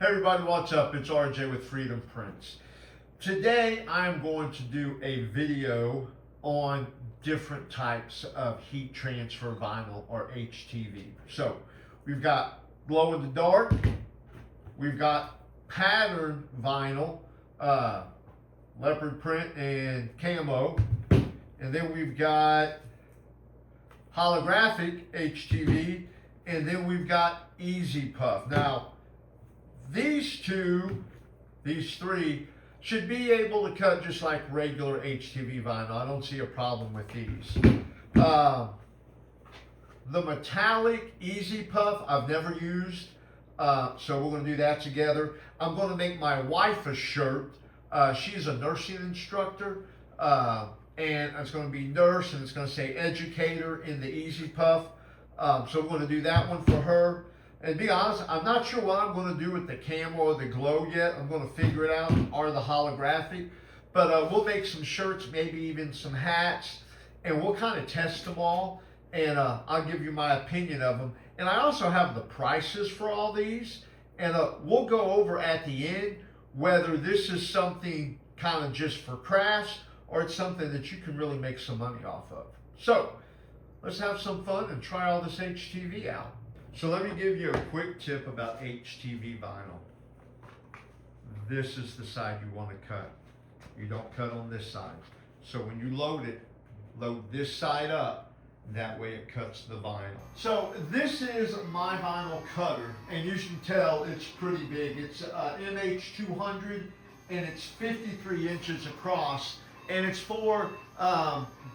Hey everybody, what's up? It's RJ with Freedom Prints. Today I'm going to do a video on different types of heat transfer vinyl or HTV. So we've got glow in the dark, we've got pattern vinyl, leopard print and camo, and then we've got holographic HTV, and then we've got easy puff. Now these three should be able to cut just like regular HTV vinyl. I don't see a problem with these. The metallic Easy Puff I've never used, so we're going to do that together. I'm going to make my wife a shirt. She's a nursing instructor, and it's going to be nurse, and it's going to say educator in the Easy Puff. So we're going to do that one for her. And to be honest, I'm not sure what I'm going to do with the camo or the glow yet. I'm going to figure it out, or the holographic. But we'll make some shirts, maybe even some hats, and we'll kind of test them all. And I'll give you my opinion of them. And I also have the prices for all these. And we'll go over at the end whether this is something kind of just for crafts or it's something that you can really make some money off of. So let's have some fun and try all this HTV out. So let me give you a quick tip about HTV vinyl. This is the side you want to cut. You don't cut on this side. So when you load it, load this side up. That way it cuts the vinyl. So this is my vinyl cutter, and you can tell it's pretty big. It's MH200, and it's 53 inches across, and it's for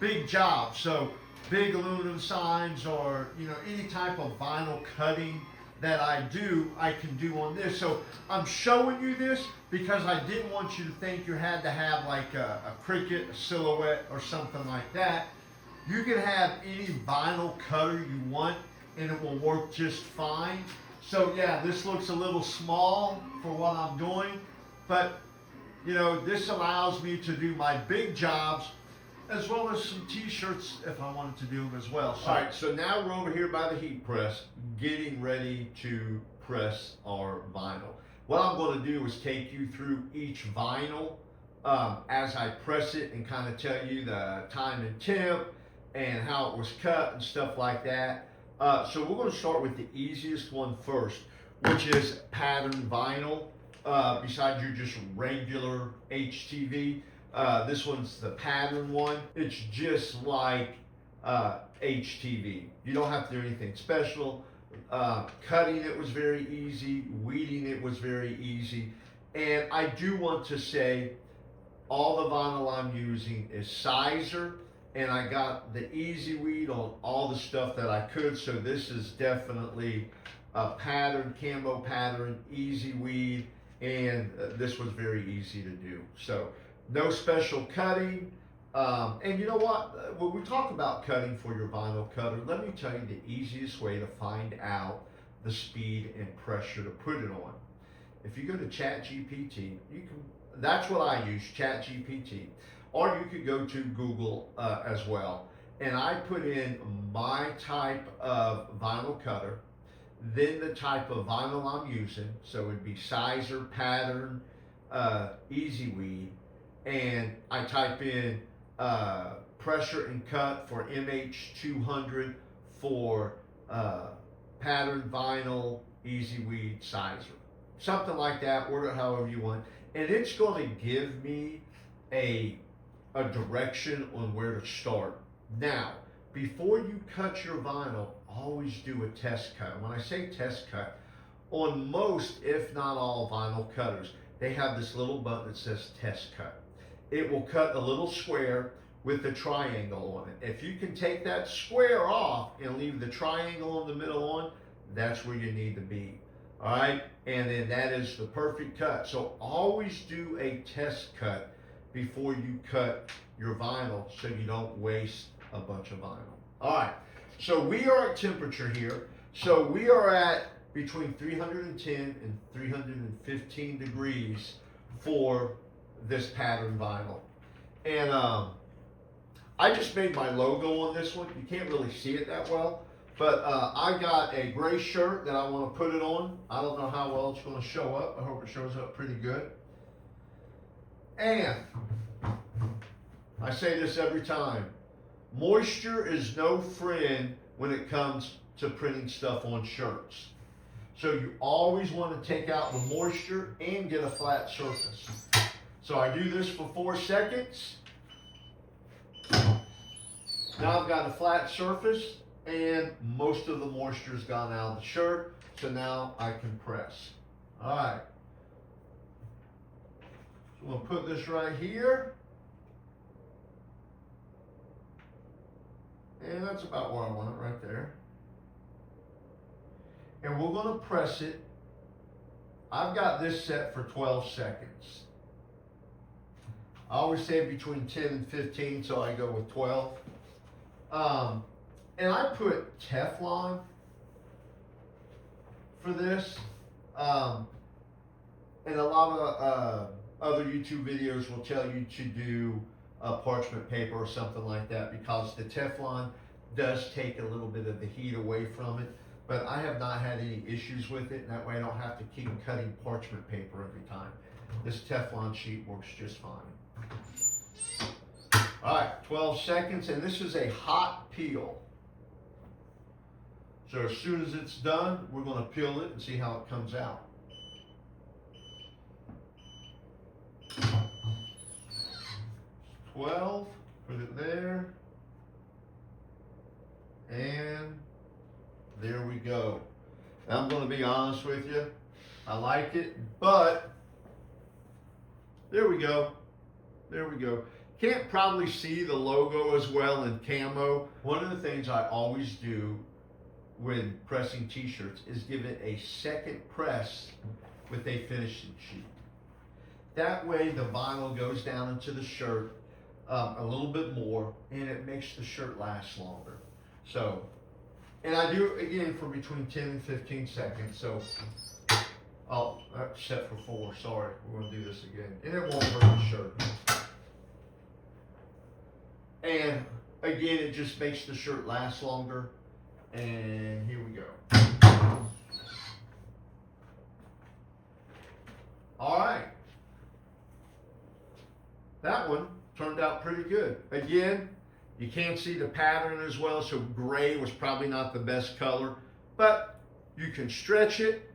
big jobs. So big aluminum signs, or any type of vinyl cutting that I can do on this. So I'm showing you this because I didn't want you to think you had to have like a Cricut, a Silhouette, or something like that. You can have any vinyl cutter you want and it will work just fine. So yeah, this looks a little small for what I'm doing, but this allows me to do my big jobs as well as some t-shirts if I wanted to do them as well. So, all right, so now we're over here by the heat press getting ready to press our vinyl. What I'm going to do is take you through each vinyl as I press it and kind of tell you the time and temp and how it was cut and stuff like that. So we're going to start with the easiest one first, which is pattern vinyl. Besides your just regular HTV. This one's the pattern one. It's just like HTV. You don't have to do anything special. Cutting it was very easy. Weeding it was very easy. And I do want to say all the vinyl I'm using is sizer, and I got the easy weed on all the stuff that I could. So this is definitely a pattern, camo pattern, easy weed, and this was very easy to do. So no special cutting. And you know what? When we talk about cutting for your vinyl cutter, let me tell you the easiest way to find out the speed and pressure to put it on. If you go to ChatGPT, that's what I use, ChatGPT. Or you could go to Google as well. And I put in my type of vinyl cutter, then the type of vinyl I'm using. So it'd be sizer, pattern, easy weed. And I type in pressure and cut for MH200 for pattern vinyl, easy weed, sizer. Something like that, order it however you want. And it's going to give me a direction on where to start. Now, before you cut your vinyl, always do a test cut. When I say test cut, on most, if not all vinyl cutters, they have this little button that says test cut. It will cut a little square with the triangle on it. If you can take that square off and leave the triangle in the middle on, that's where you need to be. All right, and then that is the perfect cut. So always do a test cut before you cut your vinyl so you don't waste a bunch of vinyl. All right, so we are at temperature here. So we are at between 310 and 315 degrees for this pattern vinyl. And I just made my logo on this one. You can't really see it that well, But I got a gray shirt that I want to put it on. I don't know how well it's going to show up. I hope it shows up pretty good. And I say this every time. Moisture is no friend when it comes to printing stuff on shirts. So you always want to take out the moisture and get a flat surface. So I do this for 4 seconds. Now I've got a flat surface and most of the moisture's gone out of the shirt. So now I can press. All right. So we'll put this right here. And that's about where I want it, right there. And we're going to press it. I've got this set for 12 seconds. I always say between 10 and 15, so I go with 12. And I put Teflon for this. And a lot of other YouTube videos will tell you to do parchment paper or something like that, because the Teflon does take a little bit of the heat away from it. But I have not had any issues with it, and that way I don't have to keep cutting parchment paper every time. This Teflon sheet works just fine. All right, 12 seconds, and this is a hot peel. So as soon as it's done, we're going to peel it and see how it comes out. Put it there, and there we go. Now, I'm going to be honest with you, I like it, but there we go. There we go. Can't probably see the logo as well in camo. One of the things I always do when pressing t-shirts is give it a second press with a finishing sheet. That way the vinyl goes down into the shirt a little bit more, and it makes the shirt last longer. So, and I do it again for between 10 and 15 seconds. So, oh, that's set for 4. Sorry, we're going to do this again, and it won't hurt the shirt. And again, it just makes the shirt last longer. And here we go. All right. That one turned out pretty good. Again, you can't see the pattern as well, so gray was probably not the best color, but you can stretch it.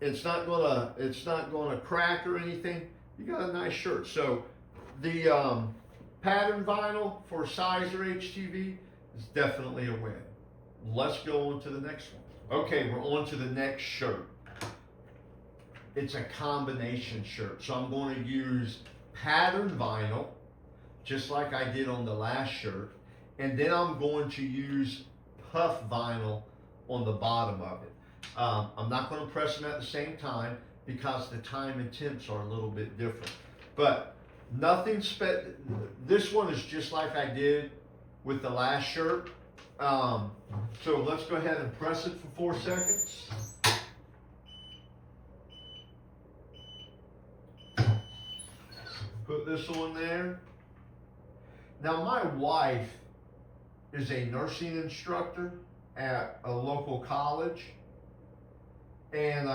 It's not gonna crack or anything. You got a nice shirt. So the pattern vinyl for Sizer HTV is definitely a win. Let's go on to the next one. Okay, we're on to the next shirt. It's a combination shirt, so I'm going to use pattern vinyl, just like I did on the last shirt, and then I'm going to use puff vinyl on the bottom of it. I'm not going to press them at the same time because the time and temps are a little bit different. But nothing this one is just like I did with the last shirt. So let's go ahead and press it for 4 seconds. Put this on there. Now my wife is a nursing instructor at a local college, and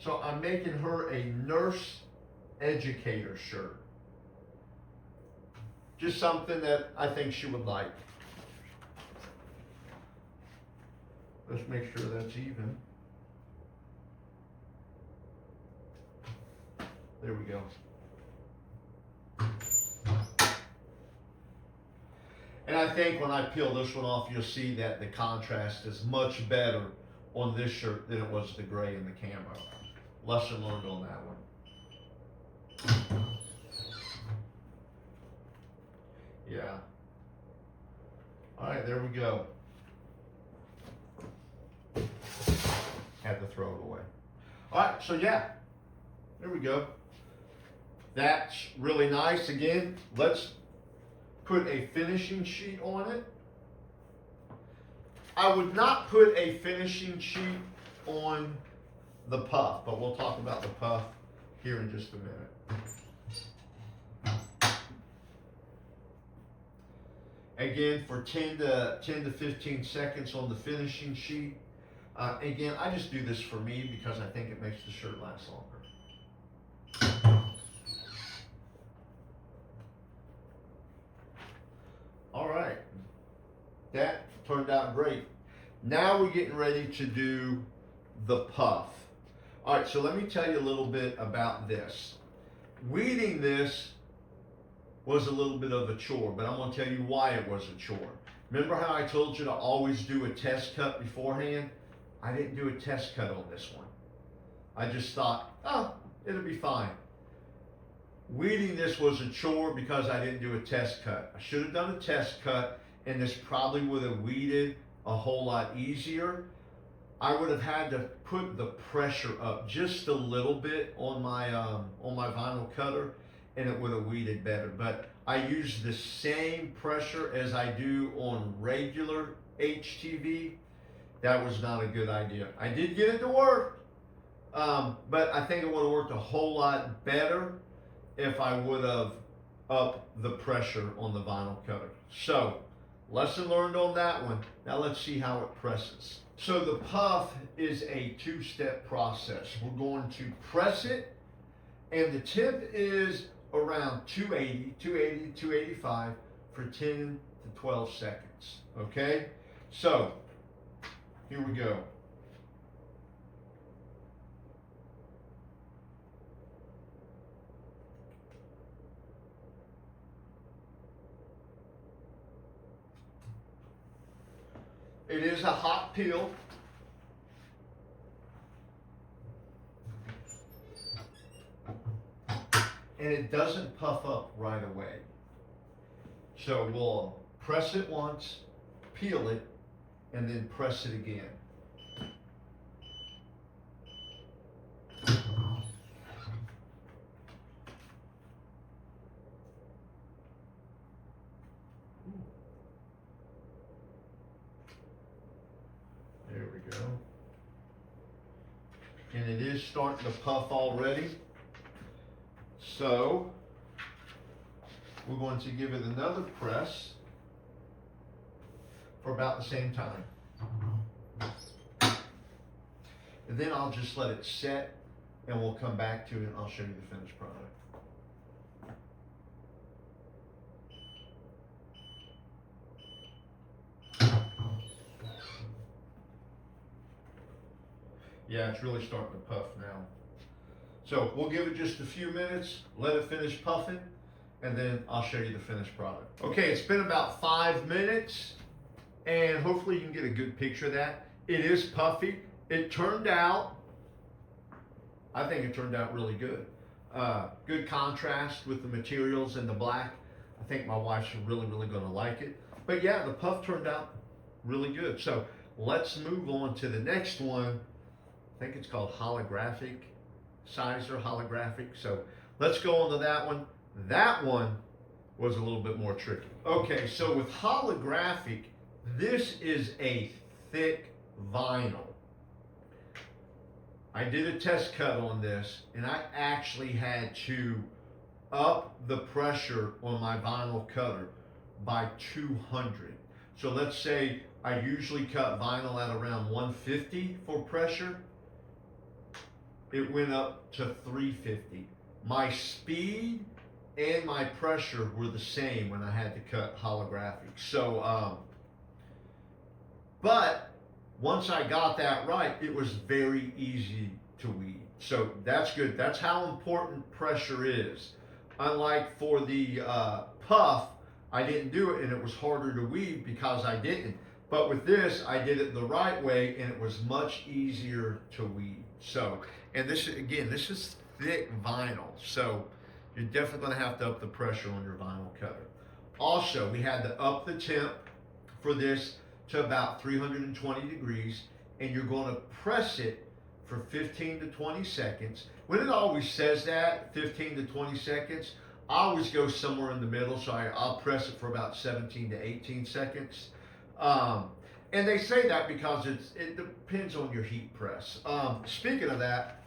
so I'm making her a nurse educator shirt. Just something that I think she would like. Let's make sure that's even. There we go. And I think when I peel this one off, you'll see that the contrast is much better on this shirt than it was the gray and the camo. Lesson learned on that one. Yeah. All right, there we go. Had to throw it away. All right, so yeah, there we go. That's really nice. Again, let's put a finishing sheet on it. I would not put a finishing sheet on the puff, but we'll talk about the puff here in just a minute. again for 10 to 15 seconds on the finishing sheet. Again, I just do this for me because I think it makes the shirt last longer. All right, that turned out great. Now we're getting ready to do the puff. All right, so let me tell you a little bit about this. Weeding this was a little bit of a chore, but I'm gonna tell you why it was a chore. Remember how I told you to always do a test cut beforehand? I didn't do a test cut on this one. I just thought, oh, it'll be fine. Weeding this was a chore because I didn't do a test cut. I should have done a test cut, and this probably would have weeded a whole lot easier. I would have had to put the pressure up just a little bit on my vinyl cutter, and it would have weeded better. But I use the same pressure as I do on regular HTV. That was not a good idea. I did get it to work, but I think it would have worked a whole lot better if I would have upped the pressure on the vinyl cutter. So, lesson learned on that one. Now let's see how it presses. So the puff is a two-step process. We're going to press it, and the temp is around 280, 285 for 10 to 12 seconds, okay? So, here we go. It is a hot peel. And it doesn't puff up right away. So we'll press it once, peel it, and then press it again. There we go. And it is starting to puff already. So we're going to give it another press for about the same time. And then I'll just let it set, and we'll come back to it and I'll show you the finished product. Yeah, it's really starting to puff now. So we'll give it just a few minutes, let it finish puffing, and then I'll show you the finished product. Okay, it's been about 5 minutes, and hopefully you can get a good picture of that. It is puffy. It turned out, I think it turned out really good. Good contrast with the materials and the black. I think my wife's really gonna like it. But yeah, the puff turned out really good. So let's move on to the next one. I think it's called Holographic. Sizer Holographic. So let's go on to that one. That one was a little bit more tricky. Okay, so with Holographic, this is a thick vinyl. I did a test cut on this, and I actually had to up the pressure on my vinyl cutter by 200. So let's say I usually cut vinyl at around 150 for pressure. It went up to 350. My speed and my pressure were the same when I had to cut Holographic. So, but once I got that right, it was very easy to weed. So that's good. That's how important pressure is. Unlike for the puff, I didn't do it, and it was harder to weed because I didn't. But with this, I did it the right way, and it was much easier to weed. So, and this, again, this is thick vinyl. So you're definitely going to have to up the pressure on your vinyl cutter. Also, we had to up the temp for this to about 320 degrees, and you're going to press it for 15 to 20 seconds. When it always says that, 15 to 20 seconds, I always go somewhere in the middle, so I'll press it for about 17 to 18 seconds. And they say that because it depends on your heat press. Speaking of that,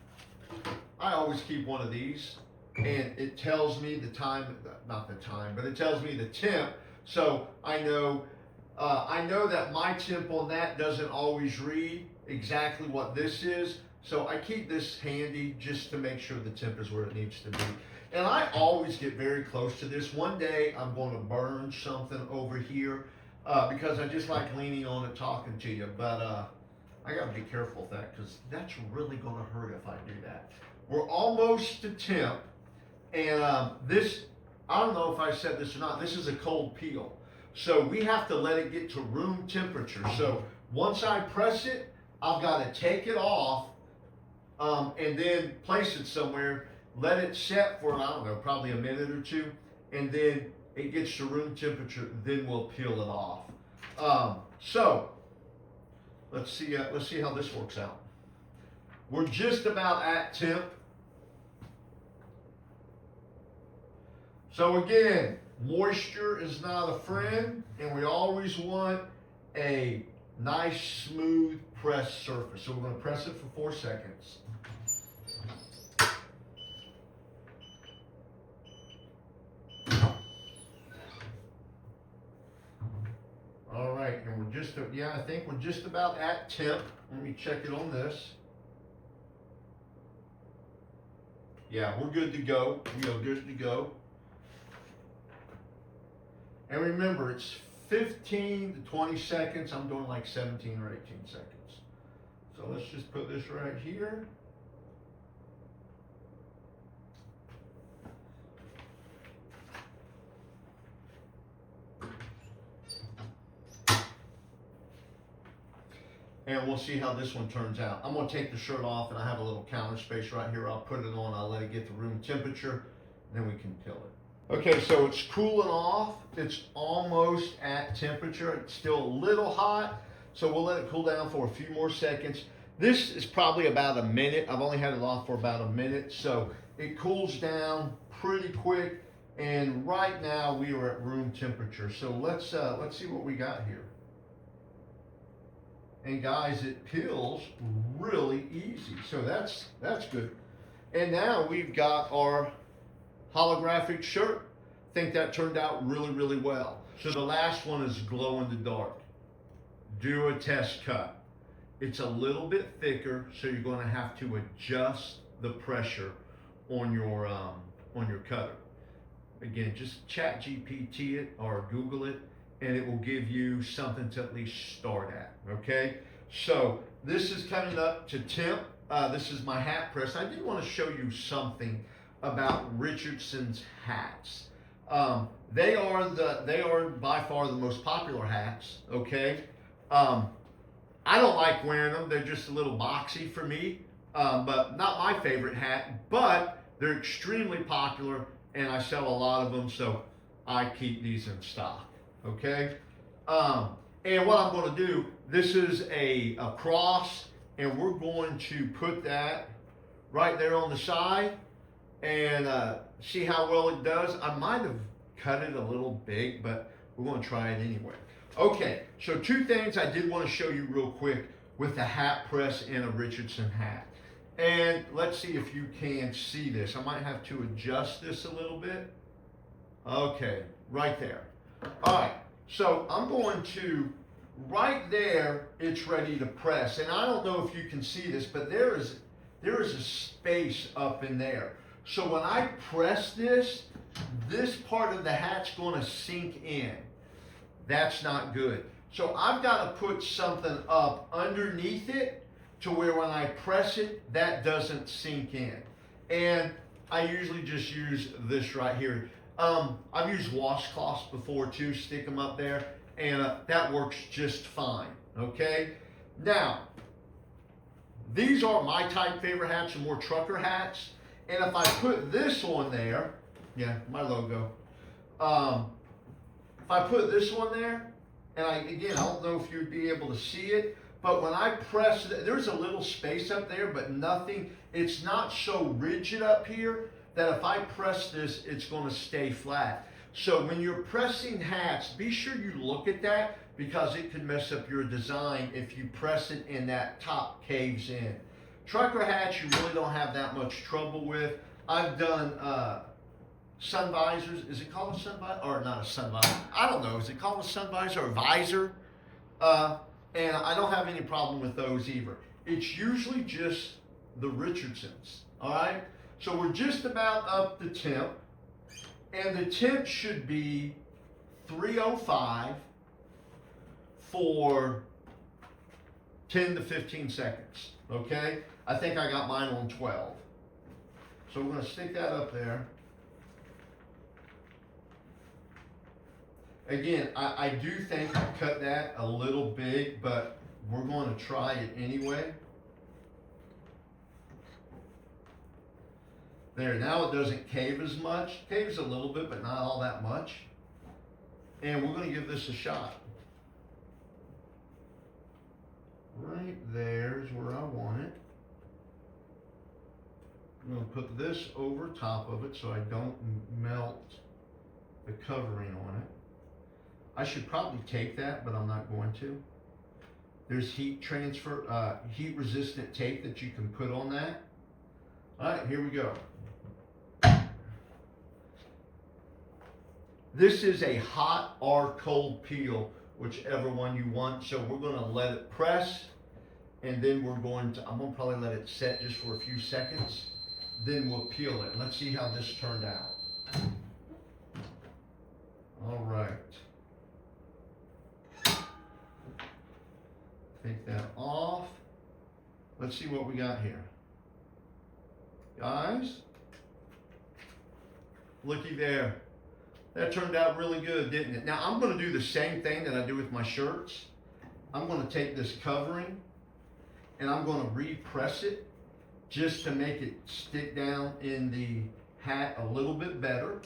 I always keep one of these, and it tells me the time, not the time, but it tells me the temp So I know that my temp on that doesn't always read exactly what this is. So I keep this handy just to make sure the temp is where it needs to be. And I always get very close to this. One day I'm going to burn something over here because I just like leaning on it talking to you. But I got to be careful with that because that's really going to hurt if I do that. We're almost to temp. And this, I don't know if I said this or not, this is a cold peel. So we have to let it get to room temperature. So once I press it, I've got to take it off and then place it somewhere, let it set for, I don't know, probably a minute or two, and then it gets to room temperature, then we'll peel it off. So let's see how this works out. We're just about at temp. So again, moisture is not a friend, and we always want a nice, smooth pressed surface. So we're going to press it for 4 seconds. All right, and we're just, I think we're just about at temp. Let me check it on this. Yeah, we're good to go. We are good to go. And remember, it's 15 to 20 seconds. I'm doing like 17 or 18 seconds. So let's just put this right here. And we'll see how this one turns out. I'm going to take the shirt off, and I have a little counter space right here. I'll put it on. I'll let it get to room temperature. Then we can peel it. Okay, so it's cooling off. It's almost at temperature. It's still a little hot, so we'll let it cool down for a few more seconds. This is probably about a minute. I've only had it off for about a minute, so it cools down pretty quick. And right now we are at room temperature. So let's see what we got here. And guys, it peels really easy, so that's good. And now we've got our holographic shirt. I think that turned out really, really well. So the last one is glow in the dark. Do a test cut. It's a little bit thicker, so you're going to have to adjust the pressure on your cutter. Again, just chat GPT it or Google it, and it will give you something to at least start at. Okay, so this is coming up to temp. This is my hat press. I did want to show you something about Richardson's hats. They are by far the most popular hats. Okay, I don't like wearing them. They're just a little boxy for me, but not my favorite hat. But they're extremely popular, and I sell a lot of them, so I keep these in stock. Okay, and what I'm going to do, this is a cross, and we're going to put that right there on the side and see how well it does. I might have cut it a little big, but we're going to try it anyway. Okay, so two things I did want to show you real quick with the hat press and a Richardson hat. And let's see if you can see this. I might have to adjust this a little bit. Okay, right there. All right, so I'm going to, right there, it's ready to press. And I don't know if you can see this, but there is a space up in there. So when I press this part of the hat's going to sink in. That's not good. So I've got to put something up underneath it to where when I press it, that doesn't sink in. And I usually just use this right here. I've used washcloths before too, stick them up there, and that works just fine. Okay? Now, these are my type favorite hats, and more trucker hats. And if I put this on there, yeah, my logo. If I put this one there, and I don't know if you'd be able to see it, but when I press it, there's a little space up there, but nothing, it's not so rigid up here that if I press this, it's going to stay flat. So when you're pressing hats, be sure you look at that because it could mess up your design if you press it and that top caves in. Trucker hats, you really don't have that much trouble with. I've done sun visors. Is it called a sun visor or not a sun visor? I don't know. Is it called a sun visor or visor? And I don't have any problem with those either. It's usually just the Richardsons. All right. So we're just about up the temp, and the temp should be 305 for 10 to 15 seconds. Okay. I think I got mine on 12. So we're going to stick that up there. Again, I do think I cut that a little big, but we're going to try it anyway. There, now it doesn't cave as much. Caves a little bit, but not all that much. And we're going to give this a shot. Right there's where I want it. I'm going to put this over top of it so I don't melt the covering on it. I should probably tape that, but I'm not going to. There's heat transfer, heat resistant tape that you can put on that. All right, here we go. This is a hot or cold peel, whichever one you want. So we're going to let it press, and then I'm going to probably let it set just for a few seconds. Then we'll peel it. Let's see how this turned out. All right. Take that off. Let's see what we got here. Guys, looky there. That turned out really good, didn't it? Now I'm going to do the same thing that I do with my shirts. I'm going to take this covering and I'm going to repress it just to make it stick down in the hat a little bit better.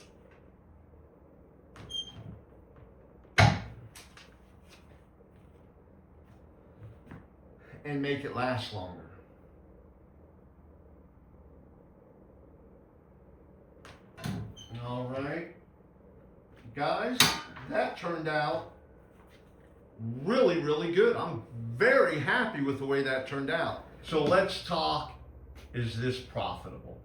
And make it last longer. All right. Guys, that turned out really, really good. I'm very happy with the way that turned out. So let's talk, is this profitable?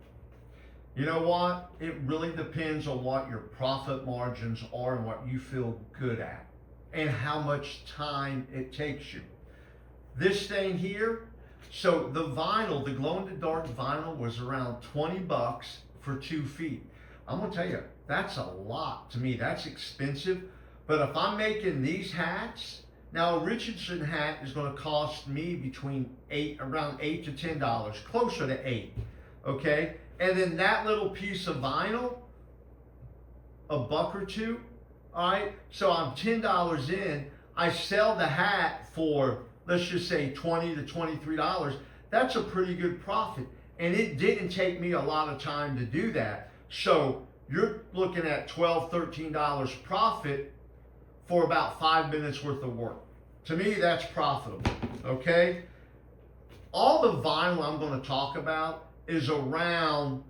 You know what? It really depends on what your profit margins are and what you feel good at and how much time it takes you. This thing here, so the vinyl, the glow-in-the-dark vinyl was around 20 bucks for 2 feet. I'm gonna tell you, that's a lot to me. That's expensive. But if I'm making these hats, now a Richardson hat is gonna cost me around $8 to $10, closer to $8, okay? And then that little piece of vinyl, a buck or two, all right? So I'm $10 in, I sell the hat for, let's just say $20 to $23, that's a pretty good profit. And it didn't take me a lot of time to do that. So you're looking at $12, $13 profit for about 5 minutes worth of work. To me, that's profitable, okay? All the vinyl I'm gonna talk about is around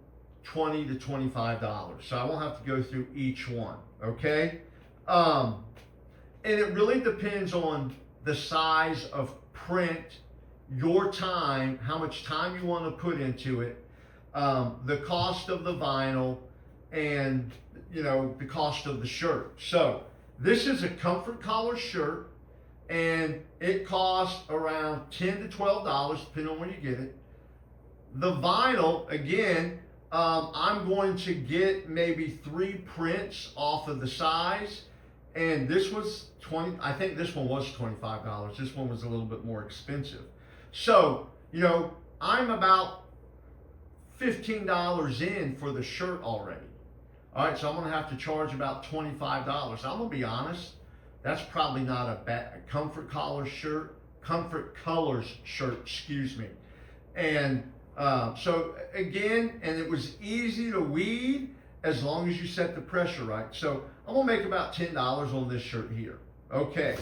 $20 to $25. So I won't have to go through each one, okay? And it really depends on the size of print, your time, how much time you want to put into it, the cost of the vinyl, and the cost of the shirt. So this is a comfort collar shirt, and it costs around $10 to $12 depending on where you get it. The vinyl, again, I'm going to get maybe 3 prints off of the size. And this was I think this one was $25. This one was a little bit more expensive. So, I'm about $15 in for the shirt already. All right, so I'm gonna have to charge about $25. I'm gonna be honest, that's probably not a bad comfort colors shirt, excuse me. And so again, and it was easy to weed as long as you set the pressure right. So I'm gonna make about $10 on this shirt here. Okay.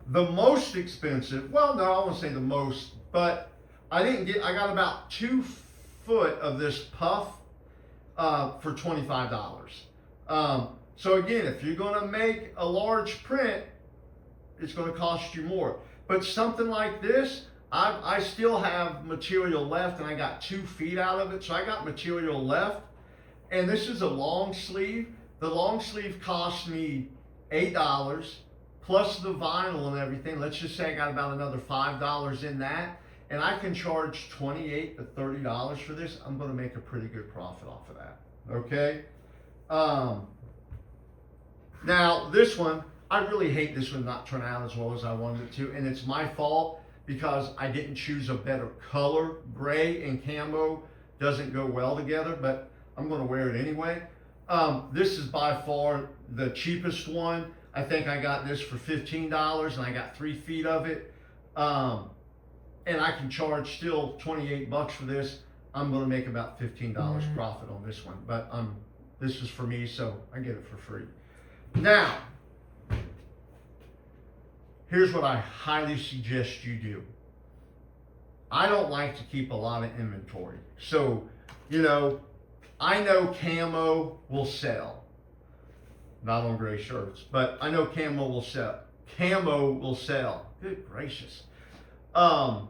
The most expensive, well, no, I won't say the most, but I got about 2 foot of this puff for $25. So again, if you're gonna make a large print, it's gonna cost you more. But something like this, I still have material left, and I got 2 feet out of it, so I got material left. And this is a long sleeve. The long sleeve cost me $8 plus the vinyl and everything. Let's just say I got about another $5 in that, and I can charge $28 to $30 for this. I'm going to make a pretty good profit off of that. Okay. Now this one, I really hate this one not turning out as well as I wanted it to, and it's my fault because I didn't choose a better color. Gray and camo doesn't go well together, but I'm going to wear it anyway. This is by far the cheapest one. I think I got this for $15 and I got 3 feet of it. And I can charge still $28 for this. I'm going to make about $15 profit on this one, but this is for me, so I get it for free. Now, here's what I highly suggest you do. I don't like to keep a lot of inventory. So, you know, I know camo will sell. Not on gray shirts, but I know camo will sell. Camo will sell. Good gracious. I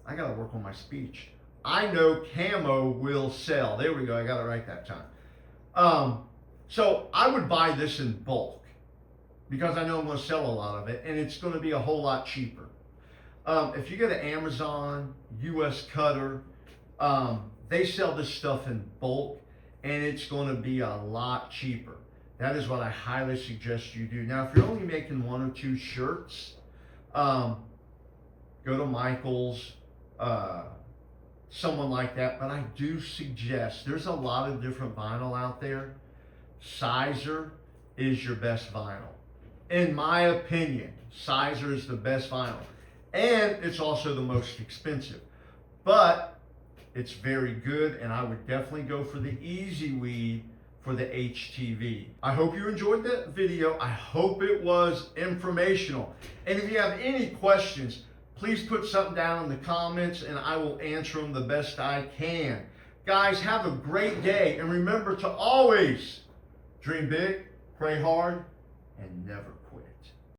gotta work on my speech. I know camo will sell. There we go, I got it right that time. So I would buy this in bulk because I know I'm gonna sell a lot of it, and it's gonna be a whole lot cheaper. If you go to Amazon, US Cutter, they sell this stuff in bulk, and it's gonna be a lot cheaper. That is what I highly suggest you do. Now, if you're only making 1 or 2 shirts, go to Michael's, someone like that. But I do suggest, there's a lot of different vinyl out there. Sizer is your best vinyl. In my opinion, Sizer is the best vinyl. And it's also the most expensive. But it's very good, and I would definitely go for the Easy Weed for the HTV. I hope you enjoyed that video. I hope it was informational. And if you have any questions, please put something down in the comments and I will answer them the best I can. Guys, have a great day, and remember to always dream big, pray hard, and never quit.